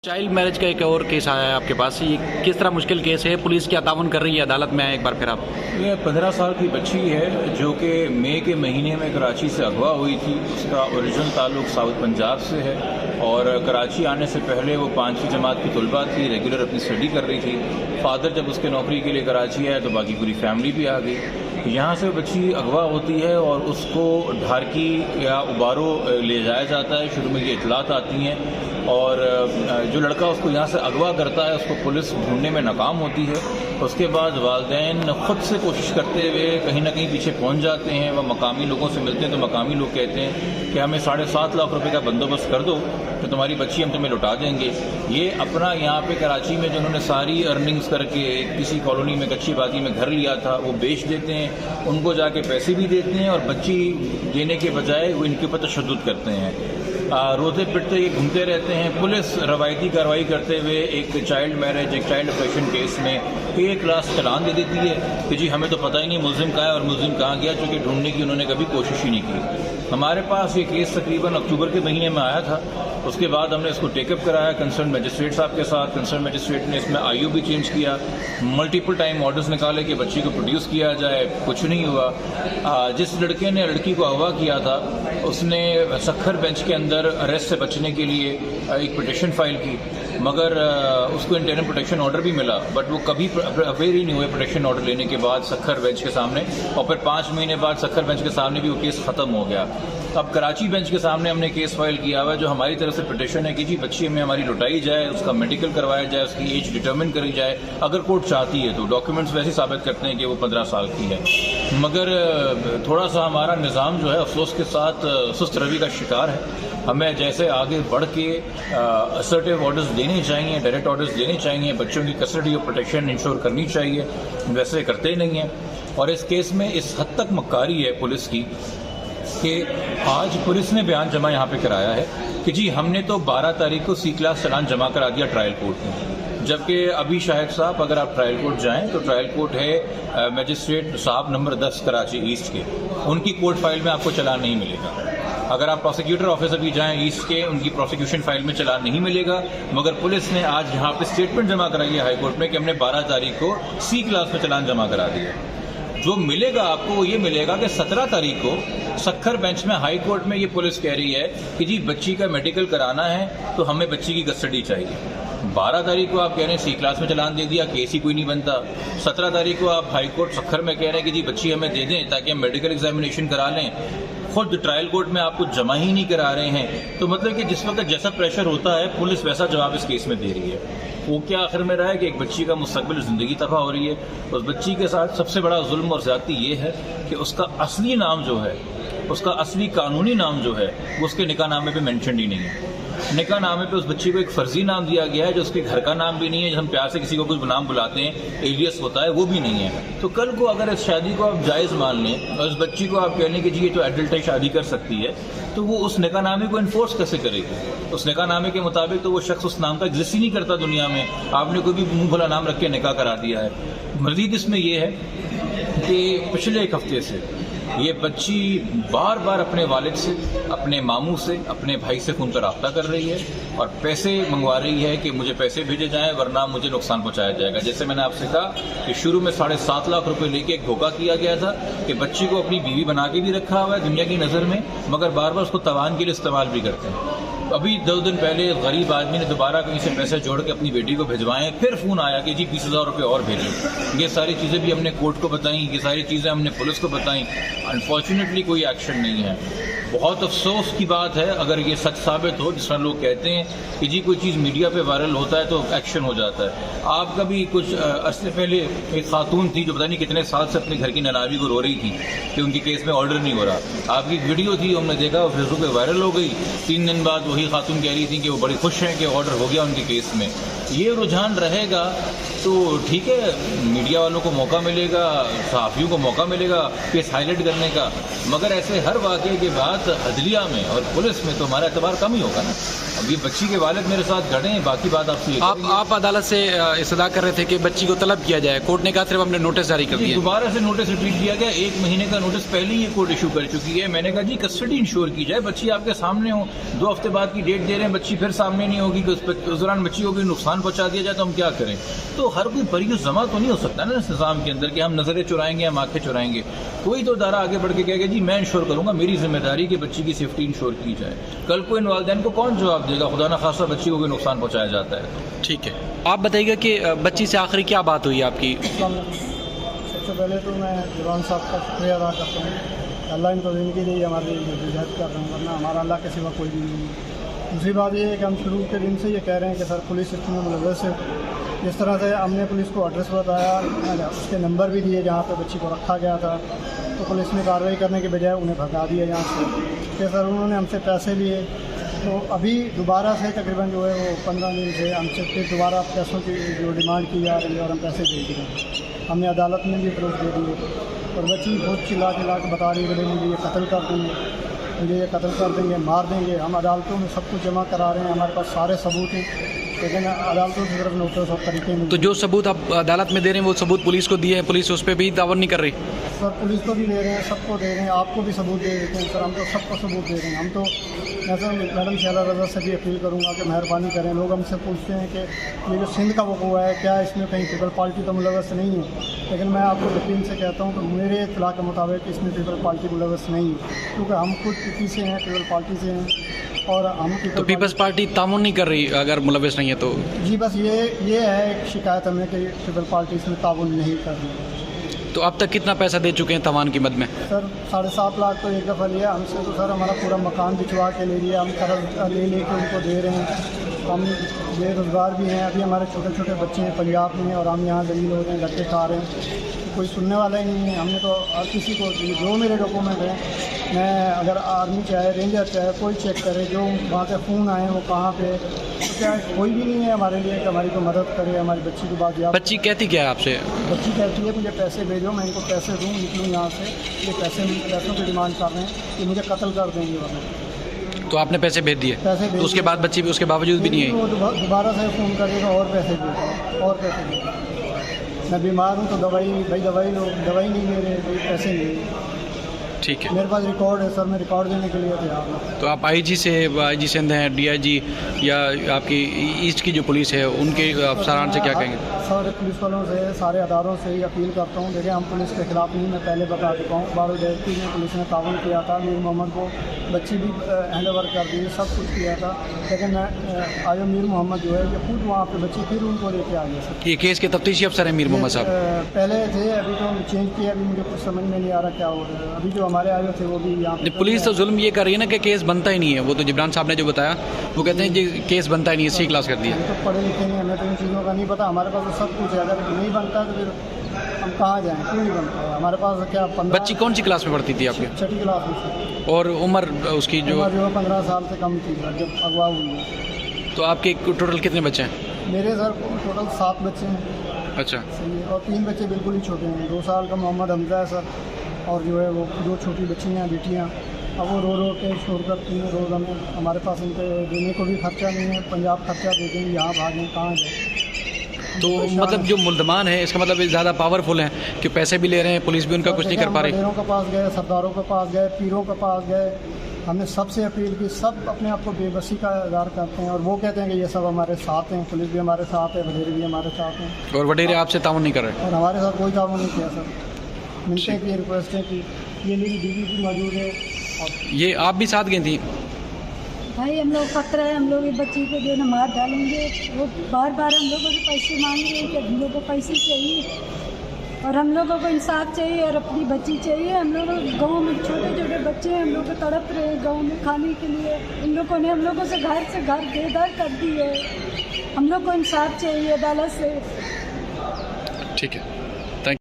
Child marriage का एक और केस आया है आपके पास। ये किस तरह मुश्किल केस है? पुलिस क्या ताउन कर रही है? अदालत में आए एक बार फिर आप। ये 15 साल की बच्ची है जो कि मई के महीने में कराची से अगवा हुई थी। उसका ओरिजिनल ताल्लुक साउथ पंजाब से है और कराची आने से पहले वो 5वीं जमात की तलबा थी, रेगुलर अपनी स्टडी कर रही थी। फादर जब उसके नौकरी के लिए कराची आए तो बाकी पूरी फैमिली भी आ गई। यहाँ से बच्ची अगवा होती है और उसको ढारकी या उबारो ले जाया जाता है। शुरू में ये इतलात आती हैं और जो लड़का उसको यहाँ से अगवा करता है उसको पुलिस ढूंढने में नाकाम होती है। उसके बाद वालिदैन ख़ुद से कोशिश करते हुए कहीं ना कहीं पीछे पहुँच जाते हैं। वह मकामी लोगों से मिलते हैं तो मकामी लोग कहते हैं कि हमें 7.5 लाख रुपए का बंदोबस्त कर दो तो तुम्हारी बच्ची हम तुम्हें लौटा देंगे। ये अपना यहाँ पे कराची में जो उन्होंने सारी अर्निंग्स करके किसी कॉलोनी में कच्ची बाती में घर लिया था वो बेच देते हैं, उनको जाके पैसे भी देते हैं और बच्ची देने के बजाय वो इनके ऊपर तशद्दुद करते हैं। रोज़े पिटते ये घूमते रहते हैं। पुलिस रवायती कार्रवाई करते हुए एक चाइल्ड मैरिज, एक चाइल्ड अफेक्शन केस में 1 लाख चालान दे देती है कि जी हमें तो पता ही नहीं मुलजिम कहाँ है और मुलजिम कहाँ गया, चूँकि ढूंढने की उन्होंने कभी कोशिश ही नहीं की। हमारे पास ये केस तकरीबन अक्टूबर के महीने में आया था। उसके बाद हमने इसको टेकअप कराया कंसर्न मजिस्ट्रेट साहब के साथ। कंसर्न मजिस्ट्रेट ने इसमें आईओ भी चेंज किया, मल्टीपल टाइम ऑर्डर्स निकाले कि बच्ची को प्रोड्यूस किया जाए, कुछ नहीं हुआ। जिस लड़के ने लड़की को अगवा किया था उसने सखर बेंच के अंदर अरेस्ट से बचने के लिए एक पिटिशन फाइल की, मगर उसको इंटरनल प्रोटेक्शन ऑर्डर भी मिला, बट वो कभी अवेयर ही नहीं हुए प्रोटेक्शन ऑर्डर लेने के बाद सखर बेंच के सामने। और फिर 5 महीने बाद सखर बेंच के सामने भी वो केस ख़त्म हो गया। अब कराची बेंच के सामने हमने केस फाइल किया हुआ है जो हमारी तरफ से पिटिशन है कि जी बच्ची हमें हमारी लौटाई जाए, उसका मेडिकल करवाया जाए, उसकी एज डिटर्मिन करी जाए। अगर कोर्ट चाहती है तो डॉक्यूमेंट्स वैसे साबित करते हैं कि वो 15 साल की है, मगर थोड़ा सा हमारा निज़ाम जो है अफसोस के साथ सुस्त रवि का शिकार है। हमें जैसे आगे बढ़ के असर्टिव ऑर्डर्स देने चाहिए, डायरेक्ट ऑर्डर्स देने चाहिए, बच्चों की कस्टडी और प्रोटेक्शन इंश्योर करनी चाहिए, वैसे करते ही नहीं हैं। और इस केस में इस हद तक मक्कारी है पुलिस की कि आज पुलिस ने बयान जमा यहाँ पे कराया है कि जी हमने तो 12 तारीख को C क्लास चालान जमा करा दिया ट्रायल कोर्ट में, जबकि अभी शाहिद साहब अगर आप ट्रायल कोर्ट जाएं तो ट्रायल कोर्ट है मजिस्ट्रेट साहब नंबर 10 कराची ईस्ट के, उनकी कोर्ट फाइल में आपको चालान नहीं मिलेगा। अगर आप प्रोसिक्यूटर ऑफिस अभी जाएं ईस्ट के, उनकी प्रोसिक्यूशन फाइल में चालान नहीं मिलेगा। मगर पुलिस ने आज यहाँ पे स्टेटमेंट जमा कराई है हाई कोर्ट में कि हमने 12 तारीख को C क्लास में चालान जमा करा दिया। जो मिलेगा आपको वो ये मिलेगा कि 17 तारीख को सखर बेंच में हाई कोर्ट में ये पुलिस कह रही है कि जी बच्ची का मेडिकल कराना है तो हमें बच्ची की कस्टडी चाहिए। 12 तारीख को आप कह रहे हैं C क्लास में चालान दे दिया, केस ही कोई नहीं बनता। 17 तारीख को आप हाई कोर्ट सखर में कह रहे हैं कि जी बच्ची हमें दे दें ताकि हम मेडिकल एग्जामिनेशन करा लें, खुद ट्रायल कोर्ट में आपको जमा ही नहीं करा रहे हैं। तो मतलब कि जिस वक्त जैसा प्रेशर होता है पुलिस वैसा जवाब इस केस में दे रही है। वो क्या आखिर में रहा है कि एक बच्ची का मुस्तकबिल ज़िंदगी तबाह हो रही है। उस बच्ची के साथ सबसे बड़ा जुल्म और ज़्यादती ये है कि उसका असली नाम जो है, उसका असली कानूनी नाम जो है वो उसके निकाह नामे पे मेंशन ही नहीं है। निकाह नामे पे उस बच्ची को एक फर्जी नाम दिया गया है जो उसके घर का नाम भी नहीं है। जब हम प्यार से किसी को कुछ नाम बुलाते हैं एलियस होता है, वो भी नहीं है। तो कल को अगर इस शादी को आप जायज़ मान लें और उस बच्ची को आप कह लें कि जी ये तो एडल्ट है, शादी कर सकती है, तो वो उस निकाह नामे को इन्फोर्स कैसे करेगी? उस निकाह नामे के मुताबिक तो वो शख्स उस नाम का एग्जिस्ट ही नहीं करता दुनिया में। आपने कोई भी मुंह भला नाम रख के निकाह करा दिया है। मज़ीद इसमें यह है कि पिछले 1 हफ्ते से ये बच्ची बार बार अपने वालिद से, अपने मामू से, अपने भाई से फ़ोन पर रब्ता कर रही है और पैसे मंगवा रही है कि मुझे पैसे भेजे जाएं वरना मुझे नुकसान पहुंचाया जाएगा। जैसे मैंने आपसे कहा कि शुरू में 7.5 लाख रुपए लेके एक धोखा किया गया था कि बच्ची को अपनी बीवी बना के भी रखा हुआ है दुनिया की नज़र में, मगर बार बार उसको तवान के लिए इस्तेमाल भी करते हैं। अभी 2 दिन पहले गरीब आदमी ने दोबारा कहीं से पैसे जोड़ के अपनी बेटी को भिजवाएं, फिर फ़ोन आया कि जी 20,000 रुपये और भेजें। ये सारी चीज़ें भी हमने कोर्ट को बताई, ये सारी चीज़ें हमने पुलिस को बताई। अनफॉर्चुनेटली कोई एक्शन नहीं है। बहुत अफसोस की बात है अगर ये सच साबित हो, जिस तरह लोग कहते हैं कि जी कोई चीज़ मीडिया पे वायरल होता है तो एक्शन हो जाता है। आपका भी कुछ अरसे पहले एक खातून थी जो पता नहीं कितने साल से अपने घर की ननावी को रो रही थी कि उनके केस में ऑर्डर नहीं हो रहा। आपकी वीडियो थी, हमने देखा और फेसबुक पे वायरल हो गई। 3 दिन बाद वही खातून कह रही थी कि वो बड़ी खुश हैं कि ऑर्डर हो गया उनके केस में। ये रुझान रहेगा तो ठीक है, मीडिया वालों को मौका मिलेगा, सहाफ़ियों को मौका मिलेगा केस हाईलाइट करने का, मगर ऐसे हर वाक़े के बाद अदलिया में और पुलिस में तो हमारा एतबार कम ही होगा ना। अभी बच्ची के वालिद मेरे साथ खड़े हैं, बाकी बात आपसे ये करेंगे। आप अदालत से इस्तदा कर रहे थे कि बच्ची को तलब किया जाए, कोर्ट ने कहा सिर्फ हमने नोटिस जारी कर दिया। दोबारा से नोटिस रिपीट किया गया, 1 महीने का नोटिस पहले ही ये कोर्ट इशू कर चुकी है। मैंने कहा जी कस्टडी इंश्योर की जाए, बच्ची आपके सामने हो, 2 हफ्ते बाद की डेट दे रहे हैं, बच्ची फिर सामने नहीं होगी, उस दौरान बच्ची को कोई नुकसान पहुंचा दिया जाए तो हम क्या करें। तो हर कोई बरी जमा तो नहीं हो सकता ना इस निज़ाम के अंदर कि हम नज़रें चुराएंगे, हम आंखें चुराएंगे। कोई तो इदारा आगे बढ़ के कहेगा जी मैं इंश्योर करूंगा, मेरी जिम्मेदारी कि बच्ची की सेफ्टी इंश्योर की जाए। कल को इन वालिदैन को कौन जवाब देगा, खुदा न खासा बच्ची को कोई नुकसान पहुंचाया जाता है तो। ठीक है, आप बताइएगा कि बच्ची से आखिरी क्या बात हुई आपकी? सबसे पहले तो मैं जवान साहब का शुक्रिया अदा करता हूँ, अल्लाह इनको ज़िंदगी दी, हमारी हिदायत कर रहे हैं, वरना हमारा अल्लाह के सिवा कोई भी नहीं है। दूसरी बात ये है कि हम शुरू के दिन से ये कह रहे हैं कि सर पुलिस इसमें मुलव्वस है। जिस तरह से हमने पुलिस को एड्रेस बताया, उसके नंबर भी दिए जहाँ पे बच्ची को रखा गया था, तो पुलिस ने कार्रवाई करने के बजाय उन्हें भगा दिया यहाँ से कि सर उन्होंने हमसे पैसे लिए। तो अभी दोबारा से तकरीबन जो है वो 15 दिन से हमसे फिर दोबारा पैसों की जो डिमांड की जा रही है और हम पैसे दे रहे हैं। हमने अदालत में भी प्रूफ दे दिए और बच्ची बहुत चिल्ला के बता रही है मुझे ये कत्ल कर देंगे, मुझे ये कत्ल कर देंगे, मार देंगे। हम अदालतों में सब कुछ जमा करा रहे हैं, हमारे पास सारे सबूत हैं, लेकिन अदालतों से सिर्फ नोटिस और तरीके में। तो जो सबूत आप अदालत में दे रहे हैं वो सबूत पुलिस को दिए हैं, पुलिस उस पर भी दावा नहीं कर रही? सर पुलिस को भी दे रहे हैं, सबको दे रहे हैं, आपको भी सबूत दे देते हैं सर, हम तो सबको सबूत दे रहे हैं। हम तो मैं सर मैडम शैला रज़ा से भी अपील करूँगा कि मेहरबानी करें। लोग हमसे पूछते हैं कि ये जो सिंध का वक़ूआ है क्या इसमें कहीं पीपल पार्टी तो मुलव्वस नहीं है, लेकिन मैं आपको यकीन से कहता हूँ कि मेरे इत्तला के मुताबिक इसमें पीपल पार्टी मुलव्वस नहीं है, क्योंकि हम खुद पीपी से हैं, पीपल पार्टी से हैं और हम तो पीपल्स पार्टी तामुन नहीं कर रही अगर मुलव्वस नहीं है तो? जी बस ये है एक शिकायत हमें कि पीपल पार्टी इसमें ताउन नहीं कर रही। तो अब तक कितना पैसा दे चुके हैं तवान की मद में? सर 7.5 लाख तो एक दफ़ा लिया हमसे, तो सर हमारा पूरा मकान बिचवा के ले लिया, हम कर्ज ले के उनको दे रहे हैं। हम बेरोज़गार भी हैं, अभी हमारे छोटे छोटे बच्चे हैं पंजाब में और हम यहाँ ज़मीन हो रहे हैं, लड़के खा रहे हैं, कोई सुनने वाला ही नहीं है। हमने तो हर किसी को जो मेरे डॉक्यूमेंट हैं, मैं अगर आर्मी चाहे रेंजर चाहे कोई चेक करे, जो वहाँ से फ़ोन आए वो कहाँ पे, तो क्या कोई भी नहीं है हमारे लिए कि हमारी को मदद करे, हमारी बच्ची को बात याद। बच्ची कहती क्या है आपसे? बच्ची कहती है मुझे पैसे भेजो, मैं इनको पैसे दूँ, निकलूँ यहाँ से, ये पैसों की डिमांड कर रहे हैं कि मुझे कत्ल कर देंगे वरना। तो आपने पैसे भेज दिए? पैसे भेज तो उसके बाद बच्ची भी उसके बावजूद भी नहीं आई? वो दोबारा से फ़ोन करेगा और पैसे भेजो और पैसे भेजो। मैं बीमार हूँ तो दवाई लो, दवाई नहीं ले रहे, पैसे नहीं। ठीक है, मेरे पास रिकॉर्ड है सर, मैं रिकॉर्ड देने के लिए तैयार हूँ। तो आप आईजी सिंध हैं, डीआईजी या आपकी ईस्ट की जो पुलिस है उनके अफसरान से क्या कहेंगे? सारे पुलिस वालों से, सारे अदारों से ही अपील करता हूँ। देखिए हम पुलिस के ख़िलाफ़ नहीं, मैं पहले बता चुका हूँ, बारूदस्ती में पुलिस ने ताउन किया था, मीर मोहम्मद को बच्ची भी हैंड ओवर कर दी, सब कुछ किया था, लेकिन आयो मीर मोहम्मद जो है ये खुद वहाँ पर बच्ची फिर उनको लेके आ गया सर। ये केस के तफ्तीशी अफसर हैं मीर मोहम्मद साहब? पहले थे, अभी तो चेंज किया, अभी मुझे कुछ समझ में नहीं आ रहा क्या हो रहा है। अभी जो हमारे आए थे वो भी यहाँ पुलिस तो जुल्म ये कर रही है ना कि केस बनता ही नहीं है। वो तो जिब्रान साहब ने जो बताया वो कहते हैं कि केस बनता ही नहीं है, सी क्लास कर दिया। हम तो पढ़े लिखे नहीं, हमें तो इन चीज़ों का नहीं पता, हमारे पास तो सब कुछ है, अगर नहीं बनता तो फिर हम कहाँ जाएँ, क्यों नहीं बनता है हमारे पास? क्या 15? बच्ची कौन सी क्लास में पढ़ती थी आपकी? 6ठी क्लास में। और उम्र उसकी जो 15 साल से कम थी सर जब अगवा हुई है। तो आपके टोटल कितने बच्चे हैं? मेरे सर टोटल 7 बच्चे हैं। अच्छा, सही है, और 3 बच्चे बिल्कुल ही छोटे हैं। 2 साल का मोहम्मद हमजा है सर, और जो है वो 2 छोटी बच्चियाँ बेटियाँ, अब वो रो के शोर करती हैं रोज़। हमारे पास उनके देने को भी खर्चा नहीं है, पंजाब खर्चा दे देंगे, यहाँ भागें कहाँ जाए। तो मतलब जो मुल्ज़मान है इसका मतलब ज़्यादा पावरफुल हैं कि पैसे भी ले रहे हैं, पुलिस भी उनका कुछ नहीं कर पा रही। वज़ीरों के पास गए, सरदारों के पास गए, पीरों के पास गए, हमने सबसे अपील की, सब अपने आप को बेबसी का इज़हार करते हैं और वो कहते हैं कि ये सब हमारे साथ हैं, पुलिस भी हमारे साथ है, वज़ीर भी हमारे साथ हैं, और वडेरे आपसे ताउन नहीं कर रहे? और हमारे साथ कोई ताउन नहीं किया सर। मिलते की रिक्वेस्ट है कि ये मेरी बीवी भी मौजूद है। ये आप भी साथ गई थी? भाई हम लोग खतरा है, हम लोग इस बच्ची को जो है मार डालेंगे। वो बार बार हम लोगों से पैसे मांग रहे हैं कि हम लोग को पैसे चाहिए और हम लोगों को इंसाफ चाहिए और अपनी बच्ची चाहिए। हम लोग गांव में छोटे छोटे बच्चे हैं, हम लोग को तड़प रहे हैं गांव में खाने के लिए। इन लोगों ने हम लोगों से घर बेदर कर दी है। हम लोग को इंसाफ चाहिए अदालत से। ठीक है।